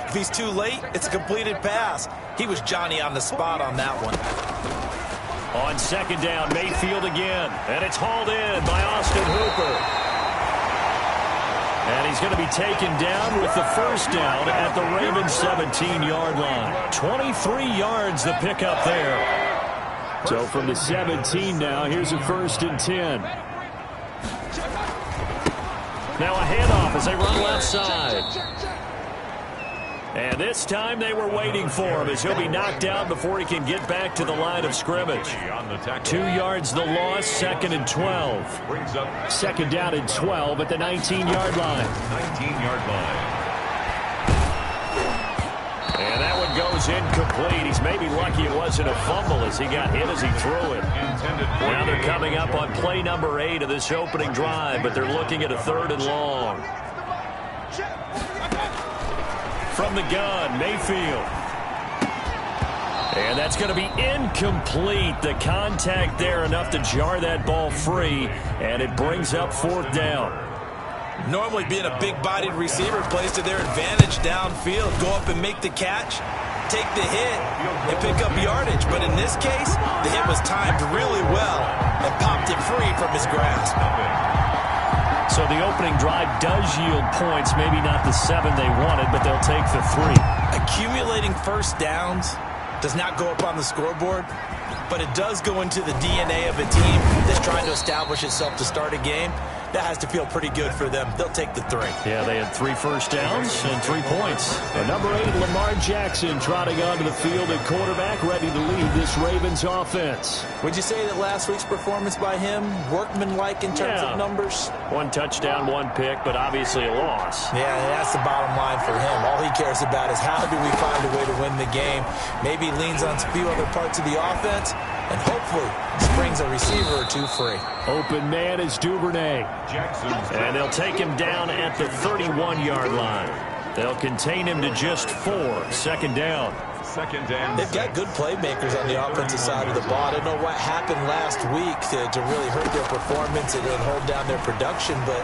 If he's too late, it's a completed pass. He was Johnny on the spot on that one. On second down, Mayfield again. And it's hauled in by Austin Hooper. And he's going to be taken down with the first down at the Ravens 17-yard line. 23 yards the pickup there. So from the 17 now, here's a 1st and 10. Now a handoff as they run left side. And this time they were waiting for him as he'll be knocked down before he can get back to the line of scrimmage. 2 yards the loss, 2nd and 12. 2nd down and 12 at the 19-yard line. 19-yard line. And that one goes incomplete. He's maybe lucky it wasn't a fumble as he got hit as he threw it. Now they're coming up on play number 8 of this opening drive, but they're looking at a 3rd and long. From the gun, Mayfield. And that's going to be incomplete. The contact there enough to jar that ball free, and it brings up 4th down. Normally being a big-bodied receiver plays to their advantage downfield. Go up and make the catch, take the hit, and pick up yardage. But in this case, the hit was timed really well and popped it free from his grasp. So the opening drive does yield points, maybe not the 7 they wanted, but they'll take the 3. Accumulating first downs does not go up on the scoreboard, but it does go into the DNA of a team that's trying to establish itself to start a game. That has to feel pretty good for them. They'll take the 3. Yeah, they had 3 first downs and 3 points. Number 8, Lamar Jackson, trotting onto the field at quarterback, ready to lead this Ravens offense. Would you say that last week's performance by him, workmanlike in terms of numbers? 1 touchdown, 1 pick, but obviously a loss. Yeah, that's the bottom line for him. All he cares about is how do we find a way to win the game. Maybe leans on a few other parts of the offense, and hopefully springs a receiver or 2 free. Open man is Duvernay. And they'll take him down at the 31-yard line. They'll contain him to just 4. 2nd down. They've got good playmakers on the offensive side of the ball. I don't know what happened last week to really hurt their performance and hold down their production, but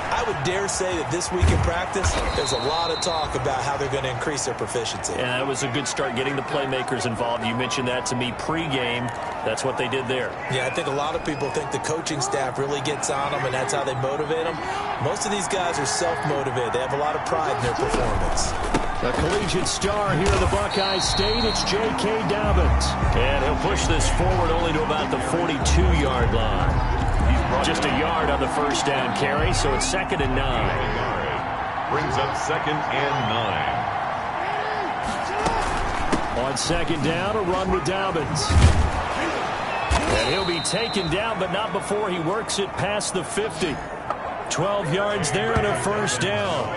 I would dare say that this week in practice, there's a lot of talk about how they're going to increase their proficiency. And that was a good start getting the playmakers involved. You mentioned that to me pregame. That's what they did there. Yeah, I think a lot of people think the coaching staff really gets on them, and that's how they motivate them. Most of these guys are self-motivated. They have a lot of pride in their performance. The collegiate star here in the Buckeye State, it's J.K. Dobbins. And he'll push this forward only to about the 42-yard line. Just a yard on the first down carry, so it's 2nd and 9. Brings up 2nd and 9. On 2nd down, a run with Dobbins. And he'll be taken down, but not before he works it past the 50. 12 yards there and a first down.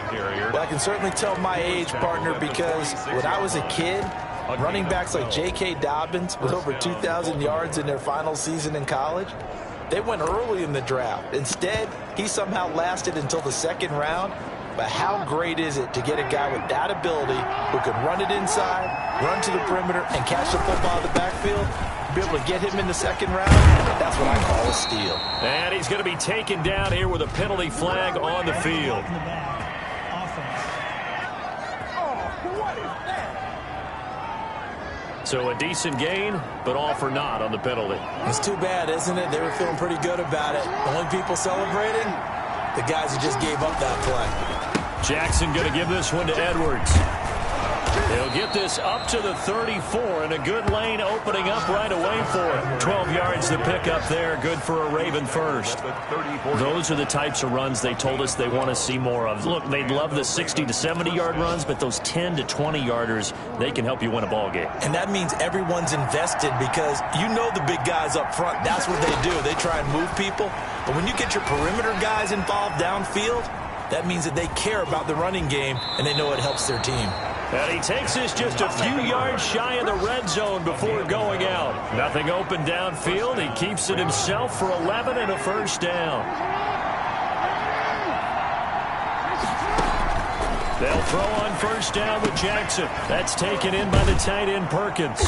Well, I can certainly tell my age, partner, because when I was a kid, running backs like J.K. Dobbins with over 2,000 yards in their final season in college, they went early in the draft. Instead, he somehow lasted until the 2nd round. But how great is it to get a guy with that ability who can run it inside, run to the perimeter, and catch the football in the backfield? Be able to get him in the 2nd round, that's what I call a steal. And he's going to be taken down here with a penalty flag on the field. So a decent gain, but all for naught on the penalty. It's too bad, isn't it? They were feeling pretty good about it. The only people celebrating, the guys who just gave up that play. Jackson going to give this one to Edwards. He'll get this up to the 34, and a good lane opening up right away for him. 12 yards to pick up there, good for a Raven first. Those are the types of runs they told us they want to see more of. Look, they'd love the 60 to 70-yard runs, but those 10 to 20-yarders, they can help you win a ball game. And that means everyone's invested because you know the big guys up front, that's what they do. They try and move people. But when you get your perimeter guys involved downfield, that means that they care about the running game, and they know it helps their team. And he takes this just a few yards shy of the red zone before going out. Nothing open downfield. He keeps it himself for 11 and a first down. They'll Throw on first down with Jackson. That's taken in by the tight end Perkins.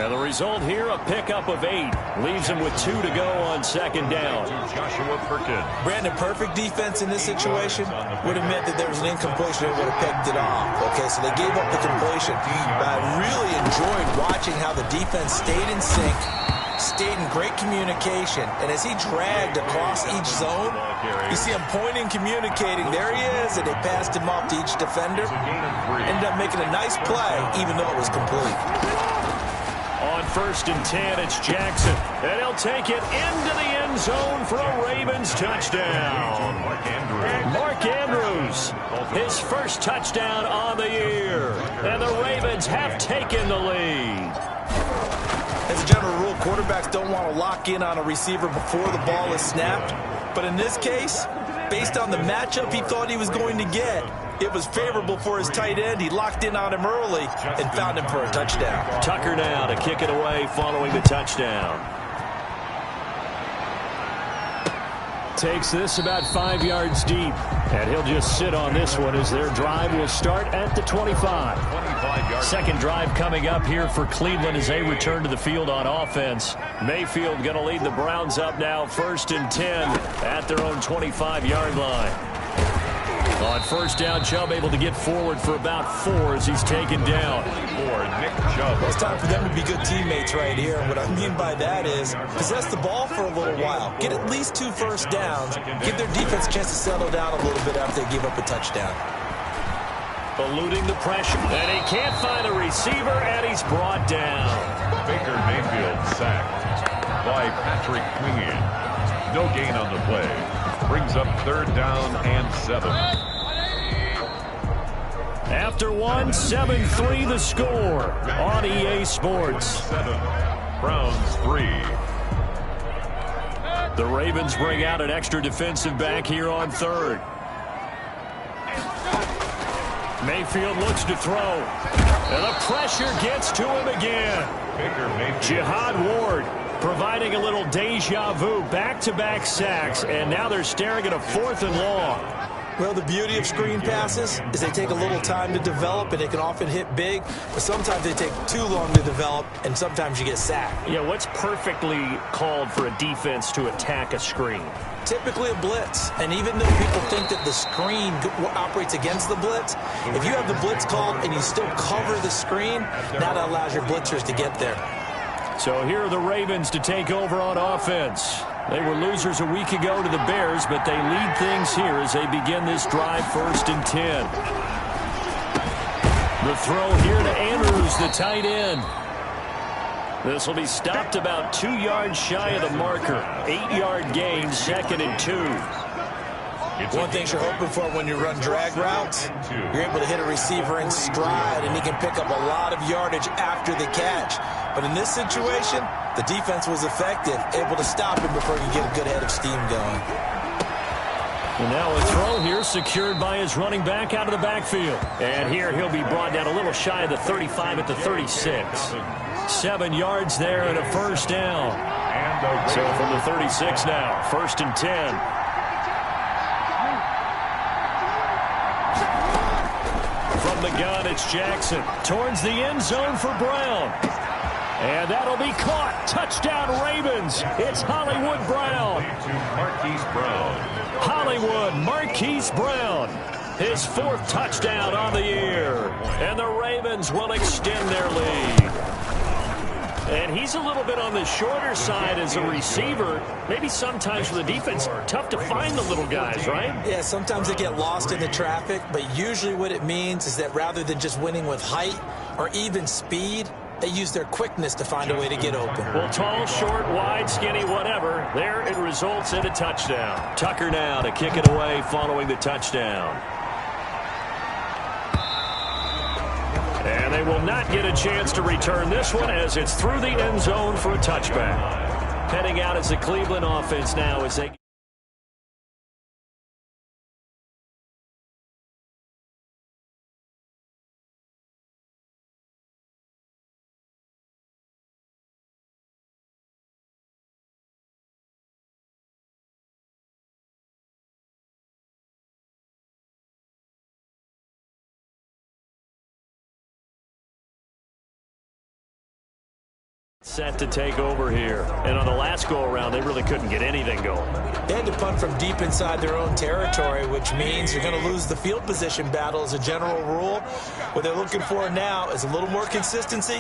And the result here, a pickup of 8. Leaves him with 2 to go on second down. Joshua Perkins. Brandon, perfect defense in this situation would have meant that there was an incompletion and would have picked it off. Okay, so they gave up the completion. But I really enjoyed watching how the defense stayed in sync, stayed in great communication, and as he dragged across each zone, you see him pointing, communicating. There he is, and they passed him off to each defender. Ended up making a nice play, even though it was complete. On first and 10, it's Jackson, and he'll take it into the end zone for a Ravens touchdown. Mark Andrews, his first touchdown on the year, and the Ravens have taken the lead. As a general rule, quarterbacks don't want to lock in on a receiver before the ball is snapped. But in this case, based on the matchup he thought he was going to get, it was favorable for his tight end. He locked in on him early and found him for a touchdown. Tucker now to kick it away following the touchdown. Takes this about 5 yards deep, and he'll just sit on this one as their drive will start at the 25. Second drive coming up here for Cleveland as they return to the field on offense. Mayfield going to lead the Browns up now, first and 10 at their own 25-yard line. On first down, Chubb able to get forward for about 4 as he's taken down. Nick Chubb. Well, it's time for them to be good teammates right here. And what I mean by that is possess the ball for a little while. Get at least 2 first downs. Give their defense a chance to settle down a little bit after they give up a touchdown. Eluding the pressure. And he can't find a receiver, and he's brought down. Baker Mayfield sacked by Patrick Queen. No gain on the play. Brings up third down and 7. After 1, 7-3 the score on EA Sports. 7. Browns 3. The Ravens bring out an extra defensive back here on third. Mayfield looks to throw. And the pressure gets to him again. Baker Mayfield. Jihad Ward providing a little deja vu, back-to-back sacks, and now they're staring at a 4th and long. Well, the beauty of screen passes is they take a little time to develop, and they can often hit big, but sometimes they take too long to develop, and sometimes you get sacked. Yeah, what's perfectly called for a defense to attack a screen? Typically a blitz, and even though people think that the screen operates against the blitz, if you have the blitz called and you still cover the screen, now that allows your blitzers to get there. So here are the Ravens to take over on offense. They were losers a week ago to the Bears, but they lead things here as they begin this drive, first and 10. The throw here to Andrews, the tight end. This will be stopped about 2 yards shy of the marker. 8-yard gain, 2nd and 2. One thing you're hoping for when you run drag routes, you're able to hit a receiver in stride, and he can pick up a lot of yardage after the catch. But in this situation, the defense was effective, able to stop him before he could get a good head of steam going. And now a throw here secured by his running back out of the backfield. And here he'll be brought down a little shy of the 35 at the 36. 7 yards there and a first down. So from the 36 now, first and 10. From the gun, it's Jackson. Towards the end zone for Brown. And that'll be caught. Touchdown, Ravens. It's Hollywood Brown. Marquise Brown. Hollywood Marquise Brown. His 4th touchdown on the year. And the Ravens will extend their lead. And he's a little bit on the shorter side as a receiver. Maybe sometimes for the defense, tough to find the little guys, right? Yeah, sometimes they get lost in the traffic, but usually what it means is that rather than just winning with height or even speed, they use their quickness to find a way to get open. Well, tall, short, wide, skinny, whatever. There it results in a touchdown. Tucker now to kick it away following the touchdown. And they will not get a chance to return this one as it's through the end zone for a touchback. Heading out as the Cleveland offense now as they set to take over here. And on the last go-around, they really couldn't get anything going. They had to punt from deep inside their own territory, which means you're going to lose the field position battle as a general rule. What they're looking for now is a little more consistency,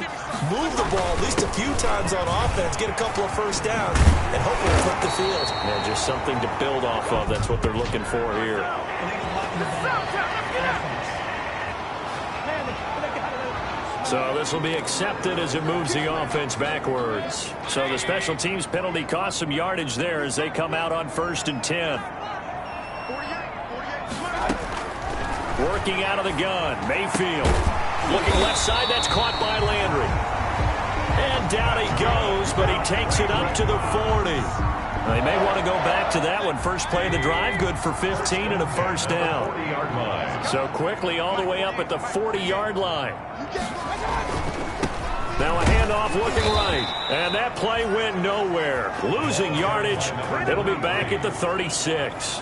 move the ball at least a few times on offense, get a couple of first downs, and hopefully flip the field. Yeah, just something to build off of. That's what they're looking for here. So this will be accepted as it moves the offense backwards. So the special teams penalty cost some yardage there as they come out on 1st and 10. Working out of the gun, Mayfield. Looking left side, that's caught by Landry. And down he goes, but he takes it up to the 40. They may want to go back to that one. First play of the drive, good for 15 and a first down. So quickly all the way up at the 40-yard line. Now a handoff looking right. And that play went nowhere. Losing yardage. It'll be back at the 36.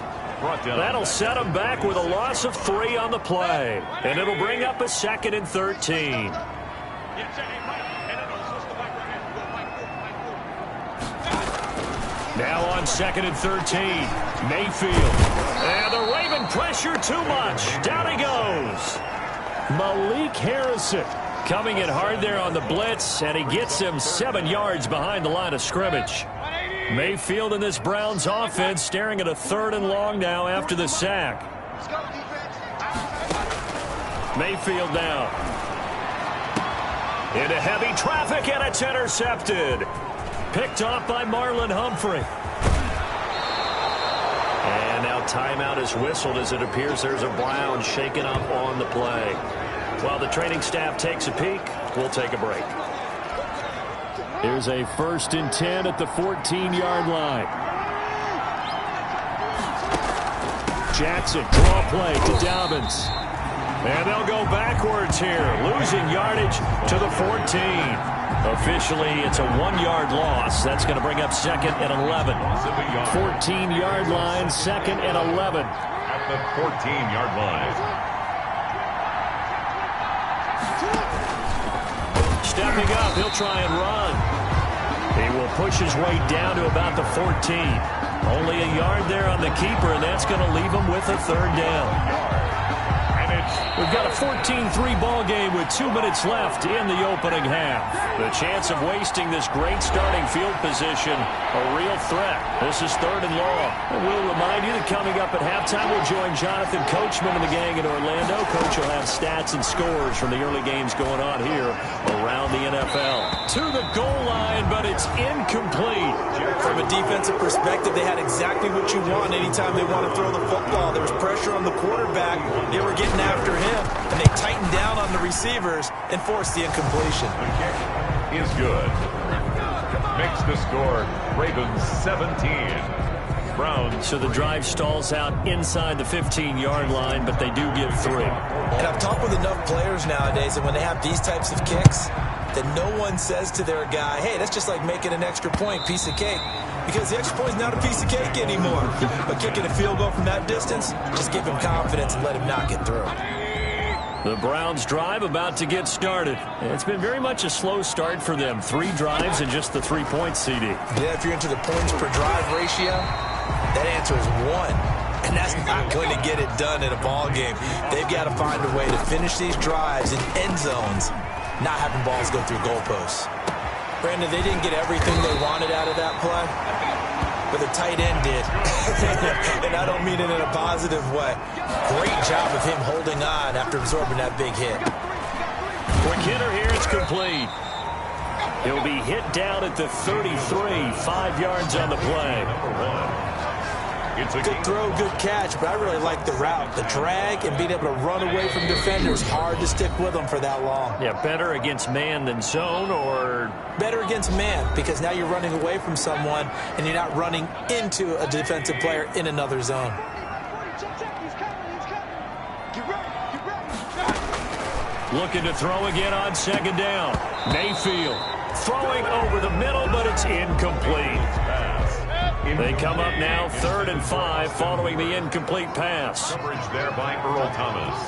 That'll set them back with a loss of 3 on the play. And it'll bring up a 2nd and 13. Now on 2nd and 13, Mayfield. And the Raven pressure too much. Down he goes. Malik Harrison coming in hard there on the blitz, and he gets him 7 yards behind the line of scrimmage. Mayfield in this Browns offense staring at a 3rd and long now after the sack. Mayfield now. Into heavy traffic, and it's intercepted. Picked off by Marlon Humphrey. And now timeout is whistled as it appears there's a Brown shaken up on the play. While the training staff takes a peek, we'll take a break. Here's a 1st and 10 at the 14-yard line. Jackson, draw play to Dobbins. And they'll go backwards here, losing yardage to the 14. Officially, it's a 1-yard loss. That's going to bring up 2nd and 11. 14-yard line, 2nd and 11. At the 14-yard line. Stepping up, he'll try and run. He will push his way down to about the 14. Only a yard there on the keeper, and that's going to leave him with a 3rd down. We've got a 14-3 ball game with 2 minutes left in the opening half. The chance of wasting this great starting field position, a real threat. This is 3rd and long. And we'll remind you that coming up at halftime, we'll join Jonathan Coachman and the gang in Orlando. Coach will have stats and scores from the early games going on here around the NFL. To the goal line, but it's incomplete. From a defensive perspective, they had exactly what you want anytime they want to throw the football. There was pressure on the quarterback. They were getting after him, and they tightened down on the receivers and forced the incompletion. The kick is good. Makes the score Ravens 17. Browns. So the drive stalls out inside the 15-yard line, but they do get 3. And I've talked with enough players nowadays that when they have these types of kicks, that no one says to their guy, hey, that's just like making an extra point, piece of cake. Because the extra point is not a piece of cake anymore. But kicking a field goal from that distance, just give him confidence and let him not get through. The Browns drive about to get started. It's been very much a slow start for them. 3 drives and just the 3-point CD. Yeah, if you're into the points per drive ratio, that answer is 1. And that's not going to get it done in a ball game. They've got to find a way to finish these drives in end zones, not having balls go through goalposts. Brandon, they didn't get everything they wanted out of that play, but the tight end did. And I don't mean it in a positive way. Great job of him holding on after absorbing that big hit. Quick hitter here, it's complete. He'll be hit down at the 33, 5 yards on the play. It's a good throw, good catch, but I really like the route. The drag and being able to run away from defenders, hard to stick with them for that long. Yeah, better against man than zone, or? Better against man, because now you're running away from someone and you're not running into a defensive player in another zone. Looking to throw again on 2nd down. Mayfield throwing over the middle, but it's incomplete. They come up now 3rd and 5 following the incomplete pass. Coverage there by Earl Thomas.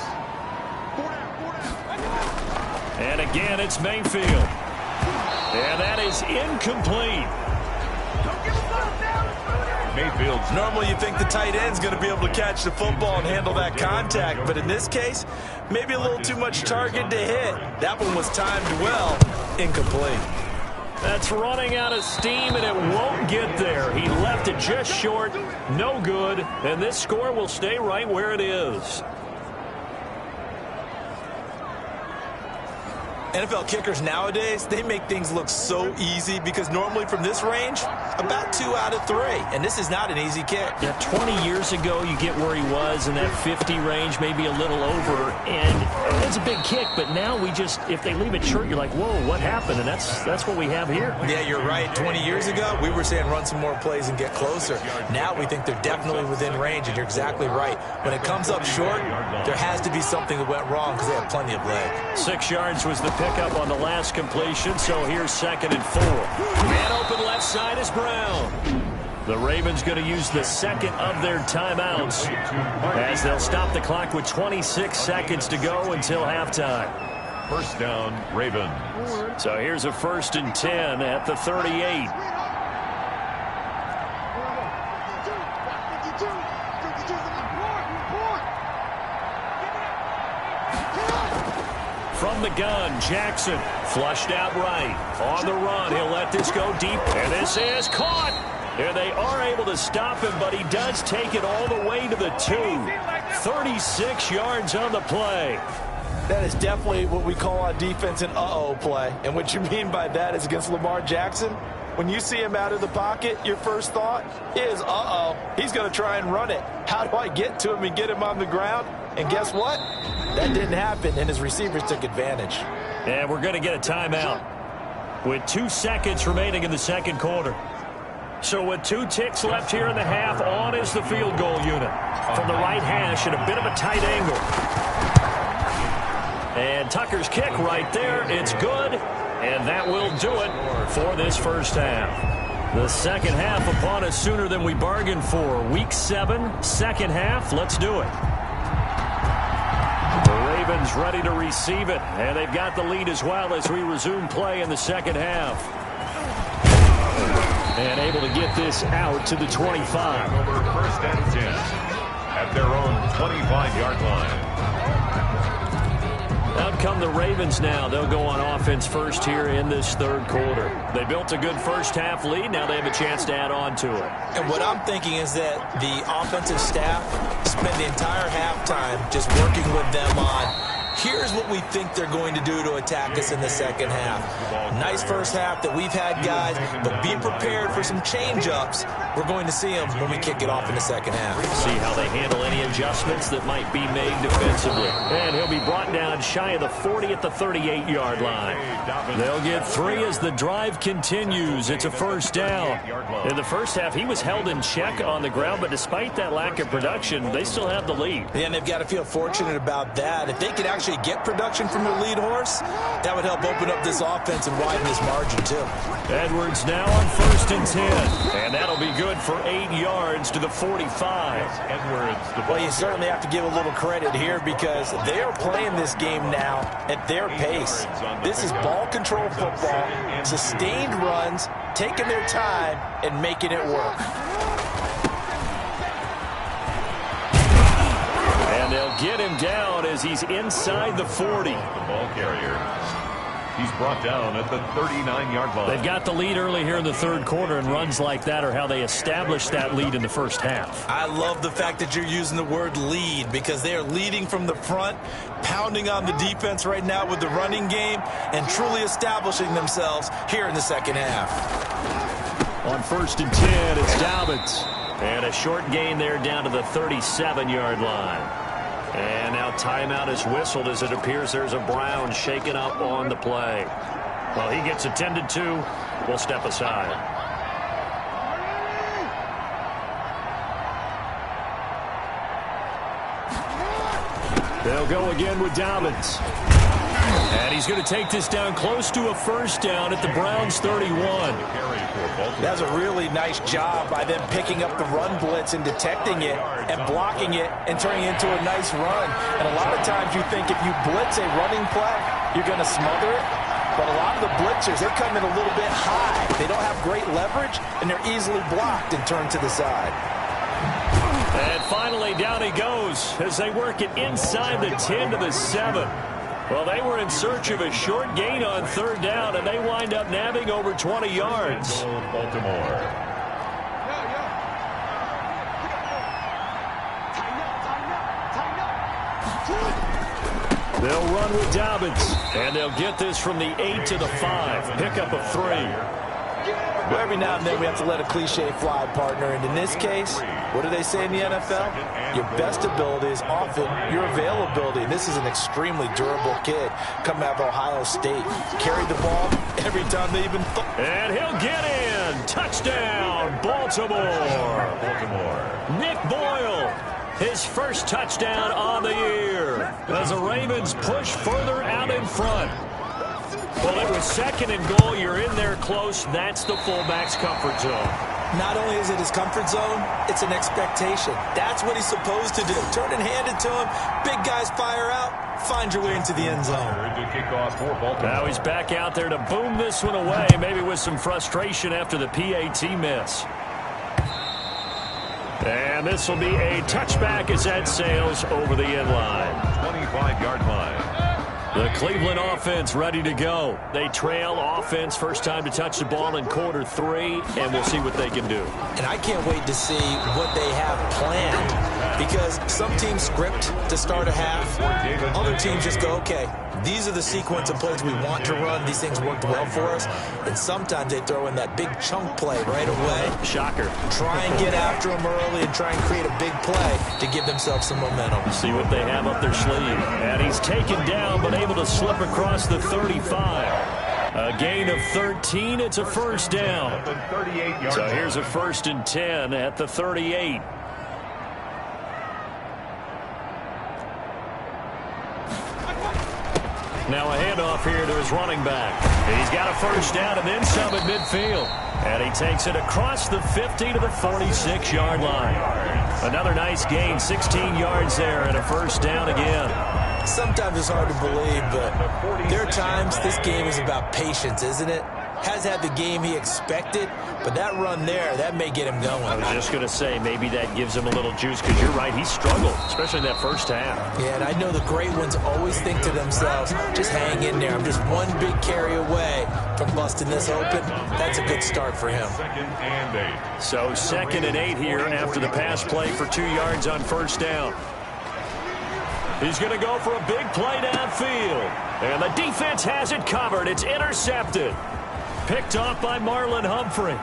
And again, it's Mayfield. And that is incomplete. Mayfield's Normally you think the tight end's going to be able to catch the football and handle that contact, but in this case, maybe a little too much target to hit. That one was timed well, incomplete. That's running out of steam, and it won't get there. He left it just short, no good, and this score will stay right where it is. NFL kickers nowadays, they make things look so easy because normally from this range, about 2 out of 3. And this is not an easy kick. Yeah, 20 years ago, you get where he was in that 50 range, maybe a little over, and it's a big kick. But now we just, if they leave it short, you're like, whoa, what happened? And that's what we have here. Yeah, you're right. 20 years ago, we were saying run some more plays and get closer. Now we think they're definitely within range, and you're exactly right. When it comes up short, there has to be something that went wrong because they have plenty of leg. 6 yards was the pickup on the last completion, so here's 2nd and 4. Man open left side is Brown. The Ravens going to use the second of their timeouts as they'll stop the clock with 26 seconds to go until halftime. first down, Ravens. So here's a 1st and 10 at the 38. From the gun, Jackson flushed out right. On the run, he'll let this go deep, and this is caught. And they are able to stop him, but he does take it all the way to the 2. 36 yards on the play. That is definitely what we call on defense an uh-oh play. And what you mean by that is against Lamar Jackson, when you see him out of the pocket, your first thought is, uh-oh, he's going to try and run it. How do I get to him and get him on the ground? And guess what? That didn't happen, and his receivers took advantage. And we're going to get a timeout with 2 seconds remaining in the second quarter. So with 2 ticks left here in the half, on is the field goal unit. From the right hash at a bit of a tight angle. And Tucker's kick right there. It's good. And that will do it for this first half. The second half upon us sooner than we bargained for. Week 7, second half. Let's do it. The Ravens ready to receive it. And they've got the lead as well as we resume play in the second half. And able to get this out to the 25. Over 1st and 10 at their own 25-yard line. Out come the Ravens now. They'll go on offense first here in this third quarter. They built a good first half lead. Now they have a chance to add on to it. And what I'm thinking is that the offensive staff spent the entire halftime just working with them on, here's what we think they're going to do to attack us in the second half. Nice first half that we've had, guys, but be prepared for some change-ups. We're going to see them when we kick it off in the second half. See how they handle any adjustments that might be made defensively. And he'll be brought down shy of the 40 at the 38-yard line. They'll get 3 as the drive continues. It's a first down. In the first half, he was held in check on the ground, but despite that lack of production, they still have the lead. And they've got to feel fortunate about that. If they could actually get production from their lead horse, that would help open up this offense and widen this margin too. Edwards now on 1st and 10. And that'll be good for 8 yards to the 45. Well, you certainly have to give a little credit here because they are playing this game now at their pace. This is ball control football, sustained runs, taking their time and making it work. And they'll get him down as he's inside the 40. The ball carrier. He's brought down at the 39-yard line. They've got the lead early here in the third quarter, and runs like that are how they established that lead in the first half. I love the fact that you're using the word lead because they are leading from the front, pounding on the defense right now with the running game, and truly establishing themselves here in the second half. On 1st and 10, it's Dobbins. And a short gain there down to the 37-yard line. And now timeout is whistled as it appears there's a Brown shaken up on the play. Well, he gets attended to. We'll step aside. They'll go again with Dobbins. And he's going to take this down close to a first down at the Browns' 31. That's a really nice job by them picking up the run blitz and detecting it and blocking it and turning it into a nice run. And a lot of times you think if you blitz a running play, you're going to smother it. But a lot of the blitzers, they come in a little bit high. They don't have great leverage, and they're easily blocked and turned to the side. And finally, down he goes as they work it inside the 10 to the 7. Well, they were in search of a short gain on third down, and they wind up nabbing over 20 yards. Baltimore. They'll run with Dobbins, and they'll get this from the 8 to the 5. Pickup of 3. Well, every now and then we have to let a cliche fly, partner. And in this case, what do they say in the NFL? Your best ability is often your availability. And this is an extremely durable kid coming out of Ohio State. Carried the ball every time they even thought. And he'll get in. Touchdown, Baltimore. Nick Boyle, his first touchdown on the year as the Ravens push further out in front. Well, it was second and goal. You're in there close. That's the fullback's comfort zone. Not only is it his comfort zone, it's an expectation. That's what he's supposed to do. Turn and hand it to him. Big guys fire out. Find your way into the end zone. Now he's back out there to boom this one away, maybe with some frustration after the PAT miss. And this will be a touchback as that sails over the end line. 25-yard line. The Cleveland offense ready to go. They trail offense first time to touch the ball in quarter 3, and we'll see what they can do. And I can't wait to see what they have planned, because some teams script to start a half. Other teams just go, okay, these are the sequence of plays we want to run. These things worked well for us. And sometimes they throw in that big chunk play right away. Shocker. Try and get after them early and try and create a big play to give themselves some momentum. See what they have up their sleeve. And he's taken down, but able to slip across the 35. A gain of 13. It's a first down. So here's a 1st and 10 at the 38. Now a handoff here to his running back. He's got a first down and then some at midfield. And he takes it across the 50 to the 46-yard line. Another nice gain, 16 yards there, and a first down again. Sometimes it's hard to believe, but there are times this game is about patience, isn't it? Has had the game he expected, but that run there, that may get him going. I was just going to say, maybe that gives him a little juice, because you're right, he struggled, especially in that first half. Yeah, and I know the great ones always think to themselves, just hang in there. I'm just one big carry away from busting this open. That's a good start for him. So 2nd and 8 here after the pass play for 2 yards on first down. He's going to go for a big play downfield. And the defense has it covered. It's intercepted. Picked off by Marlon Humphrey.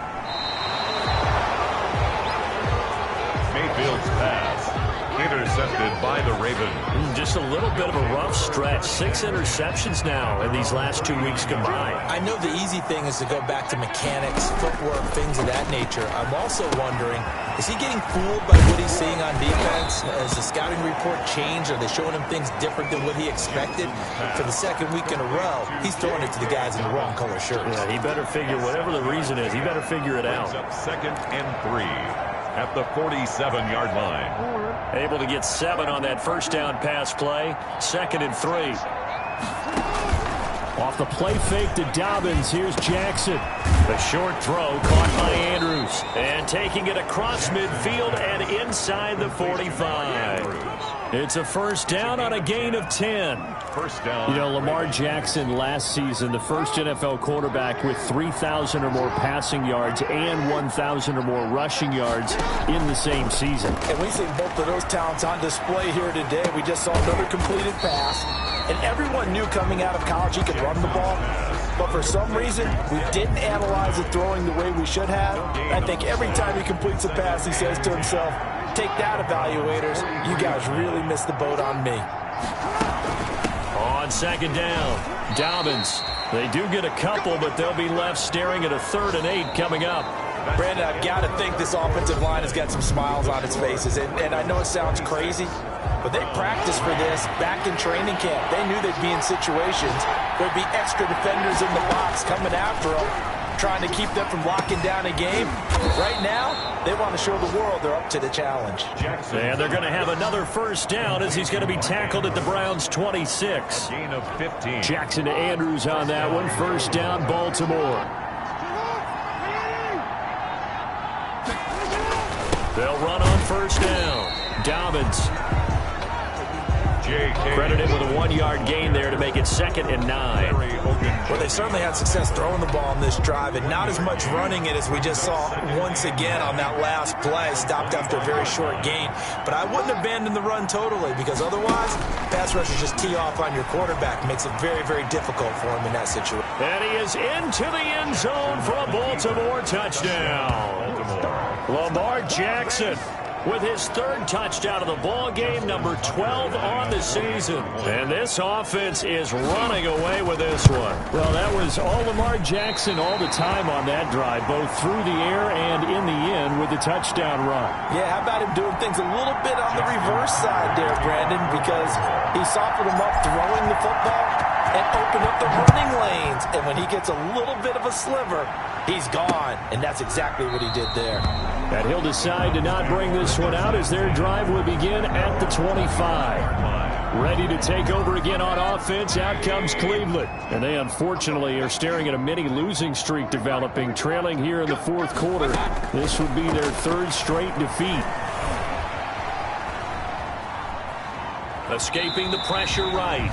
Mayfield's pass intercepted by the Ravens. Just a little bit of a rough stretch. 6 interceptions now in these last 2 weeks combined. I know the easy thing is to go back to mechanics, footwork, things of that nature. I'm also wondering, is he getting fooled by what he's seeing on defense? Has the scouting report changed? Are they showing him things different than what he expected? For the 2nd week in a row, he's throwing it to the guys in the wrong color shirts. Yeah, he better figure, whatever the reason is, he better figure it out. 2nd and 3 at the 47-yard line. Able to get 7 on that first down pass play. 2nd and 3. Off the play fake to Dobbins. Here's Jackson. The short throw caught by Andrews. And taking it across midfield and inside the 45. It's a first down on a gain of 10. First down. You know, Lamar Jackson last season, the first NFL quarterback with 3,000 or more passing yards and 1,000 or more rushing yards in the same season. And we see both of those talents on display here today. We just saw another completed pass. And everyone knew coming out of college he could run the ball. But for some reason, we didn't analyze it throwing the way we should have. I think every time he completes a pass, he says to himself, take that, evaluators. You guys really missed the boat on me. On 2nd down, Dobbins. They do get a couple, but they'll be left staring at a 3rd and 8 coming up. Brandon, I've got to think this offensive line has got some smiles on its faces. And I know it sounds crazy, but they practiced for this back in training camp. They knew they'd be in situations where there'd be extra defenders in the box coming after them. trying to keep them from locking down a game. Right now, they want to show the world they're up to the challenge. And they're going to have another first down as he's going to be tackled at the Browns' 26. Gain of 15. Jackson to Andrews on that one. First down, Baltimore. They'll run on first down. Dobbins. Credited with a 1-yard gain there to make it 2nd and 9. Well, they certainly had success throwing the ball on this drive, and not as much running it as we just saw once again on that last play. Stopped after a very short gain. But I wouldn't abandon the run totally, because otherwise, pass rushers just tee off on your quarterback. Makes it very, very difficult for him in that situation. And he is into the end zone for a Baltimore touchdown. Lamar Jackson with his 3rd touchdown of the ball game, number 12 on the season. And this offense is running away with this one. Well, that was all Lamar Jackson all the time on that drive, both through the air and in the end with the touchdown run. Yeah, how about him doing things a little bit on the reverse side there, Brandon, because he softened him up throwing the football and opened up the running lanes. And when he gets a little bit of a sliver, he's gone. And that's exactly what he did there. And he'll decide to not bring this one out as their drive will begin at the 25. Ready to take over again on offense. Out comes Cleveland. And they unfortunately are staring at a mini losing streak developing, trailing here in the 4th quarter. This would be their 3rd straight defeat. Escaping the pressure right.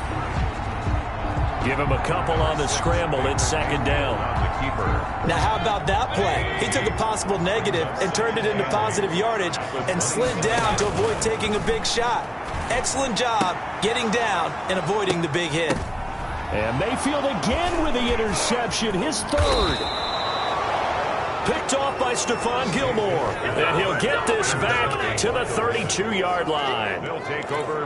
Give him a couple on the scramble. It's 2nd down. Now, how about that play? He took a possible negative and turned it into positive yardage and slid down to avoid taking a big shot. Excellent job getting down and avoiding the big hit. And Mayfield again with the interception, his 3rd. Picked off by Stephon Gilmore. And he'll get this back to the 32-yard line.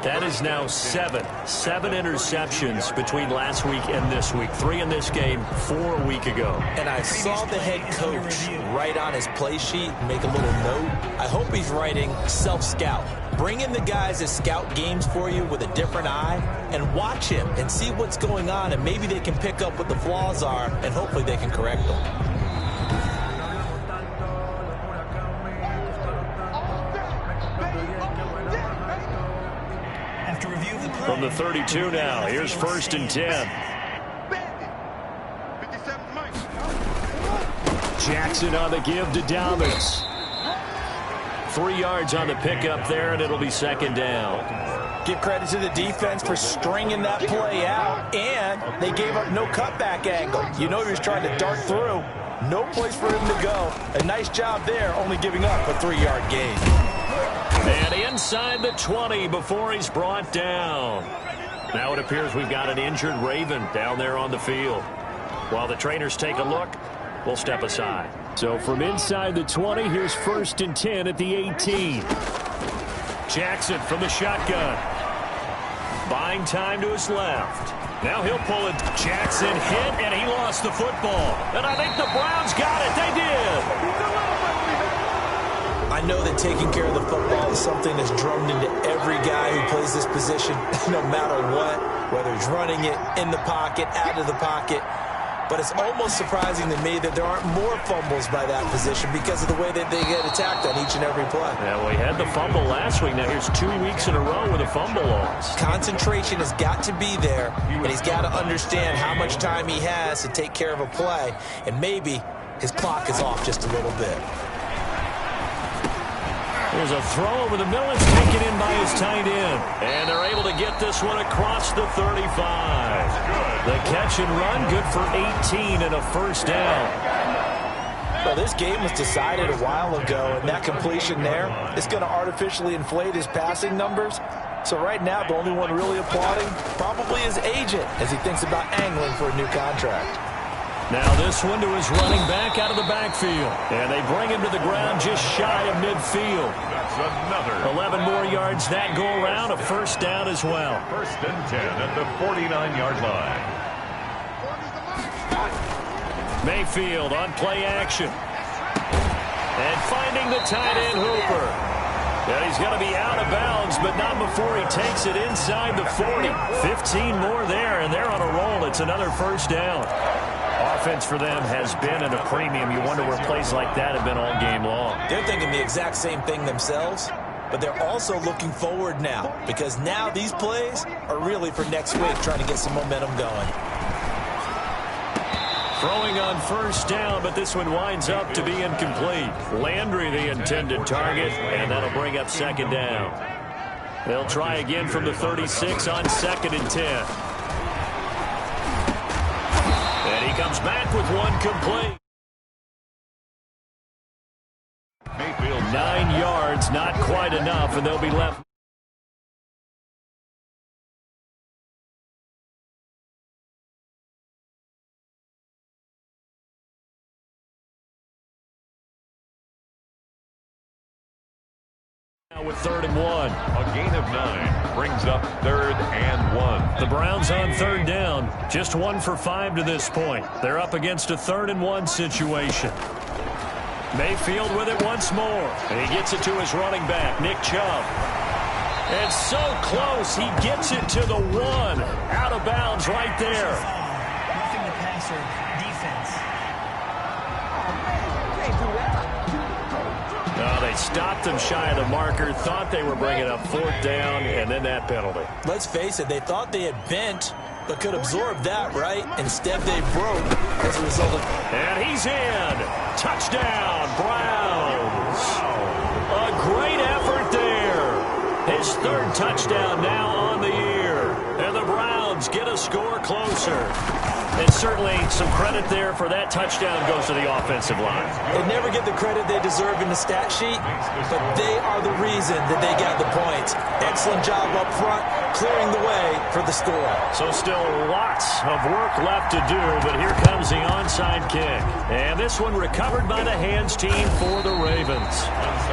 That is now 7 interceptions between last week and this week. 3 in this game, 4 a week ago. And I saw the head coach write on his play sheet, make a little note. I hope he's writing self-scout. Bring in the guys that scout games for you with a different eye and watch him and see what's going on, and maybe they can pick up what the flaws are, and hopefully they can correct them. From the 32 now, here's 1st and 10. Jackson on the give to Dobbins. 3 yards on the pickup there, and it'll be 2nd down. Give credit to the defense for stringing that play out, and they gave up no cutback angle. You know he was trying to dart through. No place for him to go. A nice job there, only giving up a 3-yard gain. And inside the 20 before he's brought down. Now it appears we've got an injured Raven down there on the field. While the trainers take a look, we'll step aside. So from inside the 20, here's 1st and 10 at the 18. Jackson from the shotgun. Buying time to his left. Now he'll pull it. Jackson hit, and he lost the football. And I think the Browns got it. They did. I know that taking care of the football is something that's drummed into every guy who plays this position, no matter what, whether he's running it, in the pocket, out of the pocket. But it's almost surprising to me that there aren't more fumbles by that position because of the way that they get attacked on each and every play. Yeah, we had the fumble last week. Now here's 2 weeks in a row with a fumble loss. Concentration has got to be there, and he's got to understand how much time he has to take care of a play, and maybe his clock is off just a little bit. There's a throw over the middle. It's taken in by his tight end. And they're able to get this one across the 35. The catch and run, good for 18 and a 1st down. Well, this game was decided a while ago, and that completion there is going to artificially inflate his passing numbers. So right now, the only one really applauding probably his agent as he thinks about angling for a new contract. Now this one to his running back out of the backfield. And they bring him to the ground just shy of midfield. That's another. 11 more yards that go around, a 1st down as well. 1st and 10 at the 49-yard line. Mayfield on play action. And finding the tight end Hooper. And he's going to be out of bounds, but not before he takes it inside the 40. 15 more there, and they're on a roll. It's another 1st down. Offense for them has been at a premium. You wonder where plays like that have been all game long. They're thinking the exact same thing themselves, but they're also looking forward now because now these plays are really for next week, trying to get some momentum going. Throwing on first down, but this one winds up to be incomplete. Landry the intended target, and that'll bring up second down. They'll try again from the 36 on 2nd and 10. And he comes back with one complete. Mayfield 9 yards, not quite enough, and they'll be left. With 3rd and 1. A gain of 9 brings up 3rd and 1. The Browns on 3rd down. Just 1 for 5 to this point. They're up against a 3rd and 1 situation. Mayfield with it once more. And he gets it to his running back, Nick Chubb. And so close, he gets it to the 1. Out of bounds right there. Roughing the passer defense. They stopped him shy of the marker, thought they were bringing up 4th down, and then that penalty. Let's face it, they thought they had bent, but could absorb that, right? Instead, they broke as a result of... And he's in. Touchdown, Browns. A great effort there. His 3rd touchdown now on the year. And the Browns get a score closer. And certainly some credit there for that touchdown goes to the offensive line. They never get the credit they deserve in the stat sheet, but they are the reason that they got the points. Excellent job up front, clearing the way for the score. So still lots of work left to do, but here comes the onside kick. And this one recovered by the hands team for the Ravens.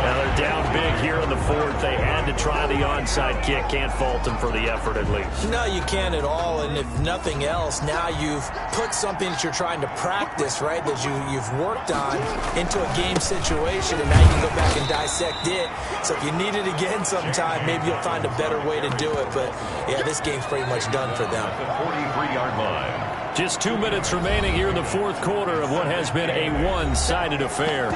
Now they're down big here in the 4th. They had to try the onside kick. Can't fault them for the effort at least. No, you can't at all, and if nothing else, now you've put something that you're trying to practice, right, that you've worked on into a game situation, and now you can go back and dissect it. So if you need it again sometime, maybe you'll find a better way to do it. But, yeah, this game's pretty much done for them. 43-yard line. Just 2 minutes remaining here in the 4th quarter of what has been a one-sided affair.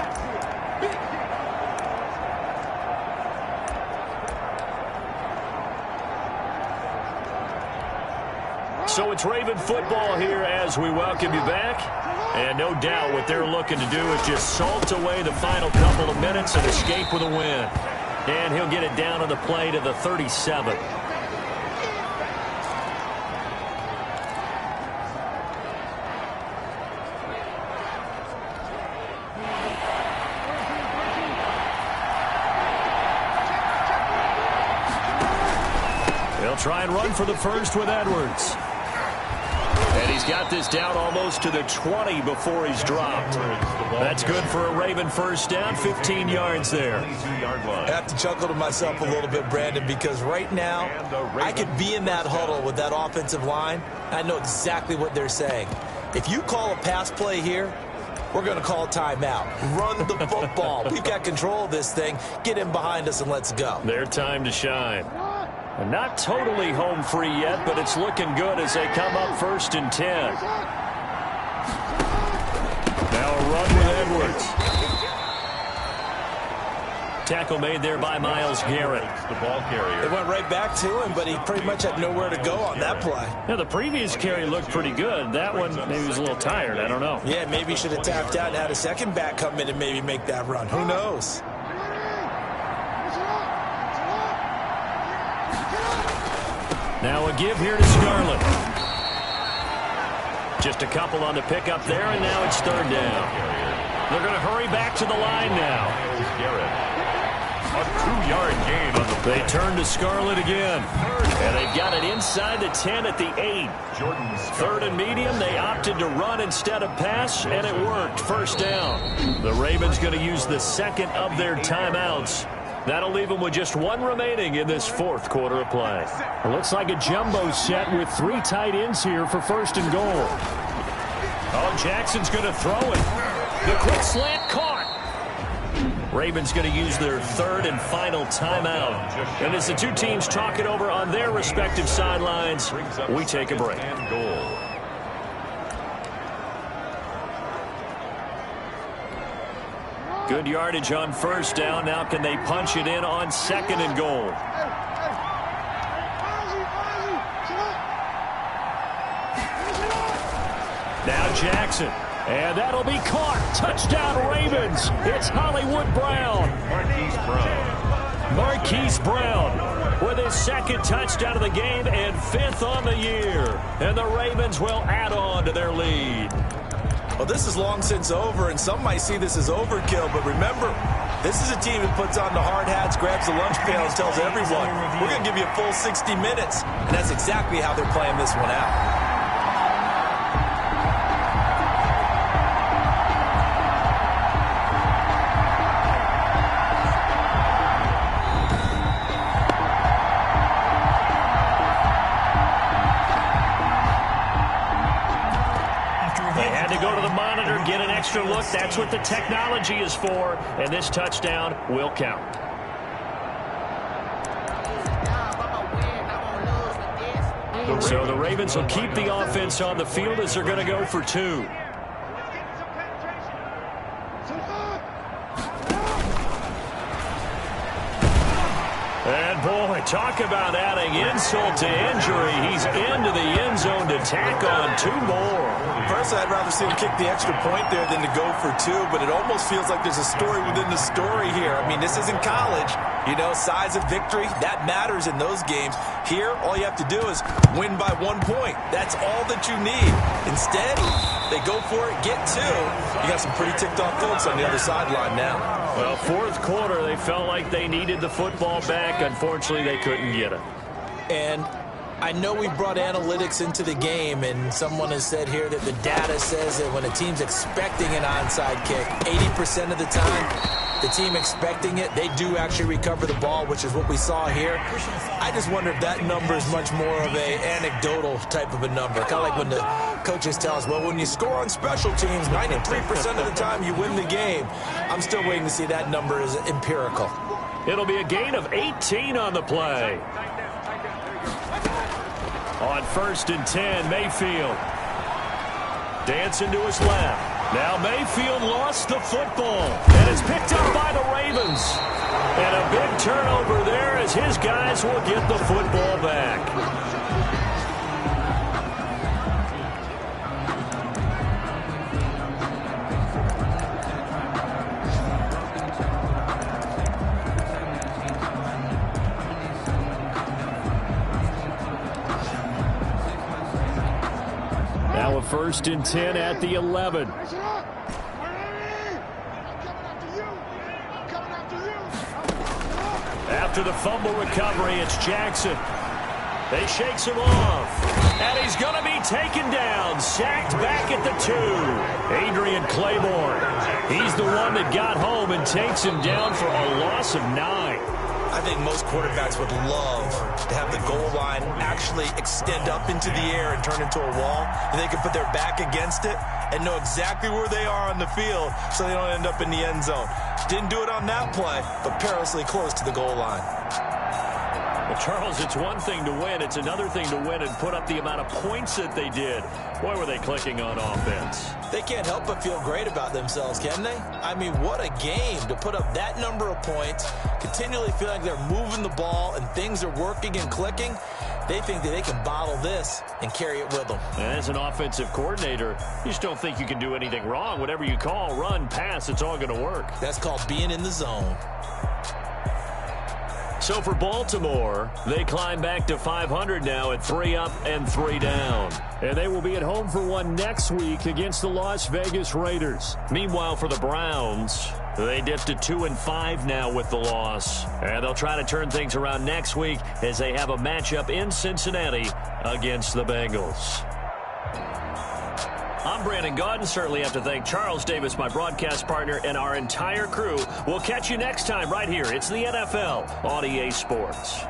So it's Raven football here as we welcome you back. And no doubt what they're looking to do is just salt away the final couple of minutes and escape with a win. And he'll get it down on the play to the 37. They'll try and run for the first with Edwards. And he's got this down almost to the 20 before he's dropped. That's good for a Raven first down, 15 yards there. I have to chuckle to myself a little bit, Brandon, because right now I could be in that huddle with that offensive line. I know exactly what they're saying. If you call a pass play here, we're going to call a timeout. Run the football. We've got control of this thing. Get in behind us and let's go. Their time to shine. And not totally home free yet, but it's looking good as they come up 1st and 10. Now a run with Edwards. Tackle made there by Myles Garrett. The ball carrier. It went right back to him, but he pretty much had nowhere to go on that play. Yeah, the previous carry looked pretty good. That one, maybe he was a little tired. I don't know. Yeah, maybe he should have tapped out and had a second back come in and maybe make that run. Who knows? Now a give here to Scarlett. Just a couple on the pickup there, and now it's 3rd down. They're going to hurry back to the line now. A 2-yard gain on the play. They turn to Scarlett again. And they've got it inside the 10 at the 8. 3rd and medium, they opted to run instead of pass, and it worked. First down. The Ravens going to use the second of their timeouts. That'll leave them with just 1 remaining in this 4th quarter of play. It looks like a jumbo set with 3 tight ends here for 1st and goal. Oh, Jackson's going to throw it. The quick slant caught. Ravens going to use their 3rd and final timeout. And as the two teams talk it over on their respective sidelines, we take a break. Good yardage on first down. Now can they punch it in on 2nd and goal? Now Jackson. And that'll be caught. Touchdown Ravens. It's Hollywood Brown. Marquise Brown with his 2nd touchdown of the game and 5th on the year. And the Ravens will add on to their lead. Well, this is long since over, and some might see this as overkill. But remember, this is a team that puts on the hard hats, grabs the lunch pail, and tells everyone, we're going to give you a full 60 minutes. And that's exactly how they're playing this one out. Extra look, that's what the technology is for, and this touchdown will count. So the Ravens will keep the offense on the field as they're going to go for 2. And boy, talk about adding insult to injury. He's into the end zone to tack on 2 more. Personally, I'd rather see him kick the extra point there than to go for 2, but it almost feels like there's a story within the story here. I mean, this isn't college. You know, size of victory, that matters in those games. Here, all you have to do is win by 1 point. That's all that you need. Instead, they go for it, get 2. You got some pretty ticked-off folks on the other sideline now. Well, 4th quarter, they felt like they needed the football back. Unfortunately, they couldn't get it. And I know we brought analytics into the game, and someone has said here that the data says that when a team's expecting an onside kick, 80% of the time, the team expecting it, they do actually recover the ball, which is what we saw here. I just wonder if that number is much more of a anecdotal type of a number. Kind of like when the coaches tell us, well, when you score on special teams, 93% of the time you win the game. I'm still waiting to see that number is empirical. It'll be a gain of 18 on the play. On 1st and 10, Mayfield. Dancing to his left. Now Mayfield lost the football, and it's picked up by the Ravens. And a big turnover there as his guys will get the football back. Now a 1st and 10 at the 11. After the fumble recovery, it's Jackson. They shakes him off. And he's going to be taken down. Sacked back at the 2. Adrian Claiborne. He's the one that got home and takes him down for a loss of 9. I think most quarterbacks would love to have the goal line actually extend up into the air and turn into a wall, and they can put their back against it and know exactly where they are on the field so they don't end up in the end zone. Didn't do it on that play, but perilously close to the goal line. Well, Charles, it's one thing to win. It's another thing to win and put up the amount of points that they did. Boy, were they clicking on offense. They can't help but feel great about themselves, can they? I mean, what a game to put up that number of points, continually feel like they're moving the ball and things are working and clicking. They think that they can bottle this and carry it with them. And as an offensive coordinator, you just don't think you can do anything wrong. Whatever you call, run, pass, it's all going to work. That's called being in the zone. So for Baltimore, they climb back to 500 now at 3 up and 3 down. And they will be at home for one next week against the Las Vegas Raiders. Meanwhile, for the Browns, they dipped to 2-5 now with the loss. And they'll try to turn things around next week as they have a matchup in Cincinnati against the Bengals. I'm Brandon Gaudin. Certainly have to thank Charles Davis, my broadcast partner, and our entire crew. We'll catch you next time right here. It's the NFL on EA Sports.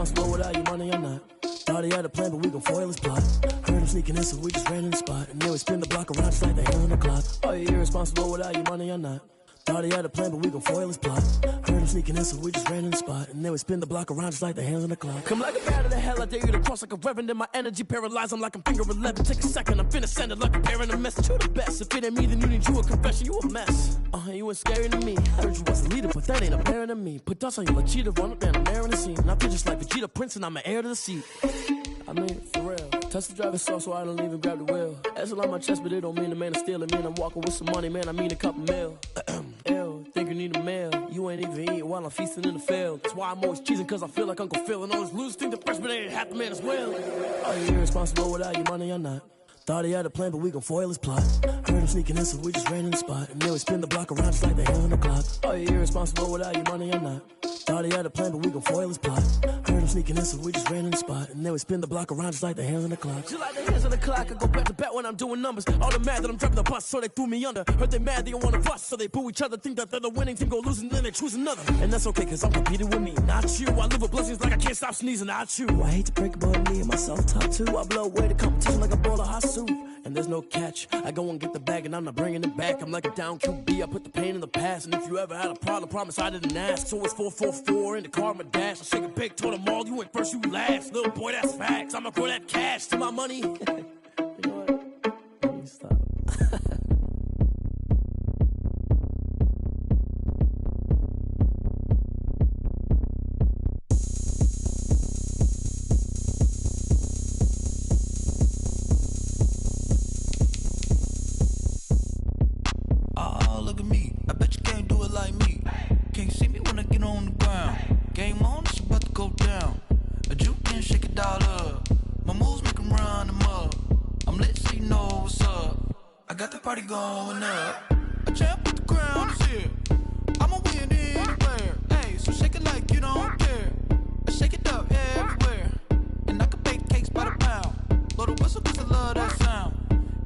irresponsible without your money or not. Thought he had a plan, but we gon' foil his plot. Heard him sneaking in, so we just ran in the spot. And then we spin the block around just like the hand on the clock. Are you irresponsible without your money or not? Thought he had a plan, but we gon' foil his plot. Heard him sneaking in, so we just ran in the spot. And then we spin the block around just like the hands on the clock. Come like a bat of the hell, I dare you to cross like a reverend. And my energy paralyzed, I'm like I'm finger 11. Take a second, I'm finna send it like a parent a message. You the best, if it ain't me, then you need you a confession. You a mess, you ain't scary to me. Heard you was a leader, but that ain't apparent to me. Put dust on you like Cheetah, run up down, I'm airing the scene. And I feel just like Vegeta Prince, and I'm an heir to the seat. I mean, for real. Touch the driver's soft, so I don't even grab the wheel. That's on my chest, but it don't mean the man is stealing. Man, I'm walking with some money, man, I mean a couple mil. Ew, think you need a meal. You ain't even eating while I'm feasting in the field. That's why I'm always cheesing, cause I feel like Uncle Phil. And all those losers think the freshman ain't half the man as well. Are you irresponsible without your money or not? Thought he had a plan, but we gon' foil his plot. Heard him sneaking in, so we just ran in the spot. And then we spin the block around just like the hand on the clock. Are you irresponsible without your money or not? Thought he had a plan, but we gon' foil his plot. Heard him sneaking in, so we just ran in the spot. And then we spin the block around just like the hands on the clock. Just like the hands on the clock, I go back to back when I'm doing numbers. All the mad that I'm driving the bus, so they threw me under. Heard they mad, they don't wanna bust, so they boo each other. Think that they're the winning team, go losing, then they choose another. And that's okay, cause I'm competing with me, not you. I live with blessings like I can't stop sneezing, not you. I hate to break it, but me and myself top too. I blow away the competition like a bowl of hot soup. And there's no catch, I go and get the bag and I'm not bringing it back. I'm like a down QB, I put the pain in the past. And if you ever had a problem, promise I didn't ask. So it's 444 in the car, my dash. I shake a big, told them all, you ain't first, you last. Little boy, that's facts, I'ma grow that cash to my money. You know what? Let me stop. Look at me, I bet you can't do it like me. Can't see me when I get on the ground. Game on, it's about to go down. A juke and shake it all up. My moves make them run them up. I'm lit so you know what's up. I got the party going up. A champ with the crown is here. I'ma win anywhere. Hey, so shake it like you don't care. I shake it up everywhere. And I can bake cakes by the pound. Blow the whistle cause I love that sound.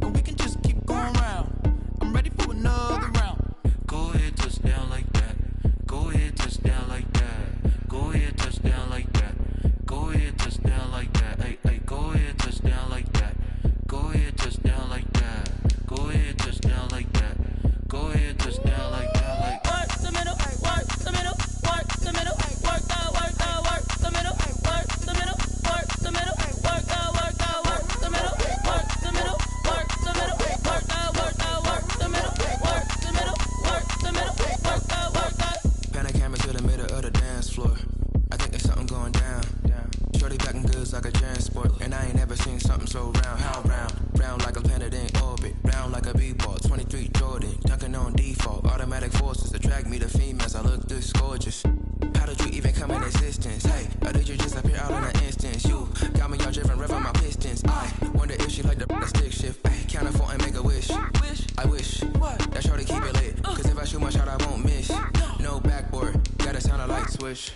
And we can just keep going round. I'm ready for another round. Go ahead, touch down like that. Go ahead, touch down like that. Go ahead, touch down like that. Go ahead, touch down like that. Hey, hey, go ahead, touch down like that. Go ahead, touch down like that. Go ahead, touch down like that. Go ahead, touch down like that. Like work the middle, work the middle, work the middle, work the middle, work the middle, work the middle, work the middle, work the middle, work the middle, work the middle, work the middle, work the middle, work the middle, work the. Pan a camera to the middle of the dance floor. I think there's something going down. Shorty backing goods like a transport. And I ain't never seen something so round. How round? Round like a planet in orbit. Round like a b-ball. 23 Jordan. Dunking on default. Automatic forces attract me to females. I look this gorgeous. How did you even come in existence? Hey, or did you just appear out in an instance? You got me all driven, revving my pistons. I wonder if she like the stick shift. Ay, count a four and make a wish. I wish that shorty keep it lit. Cause if I shoot my shot, I won't miss. No backboard, gotta sound a light switch.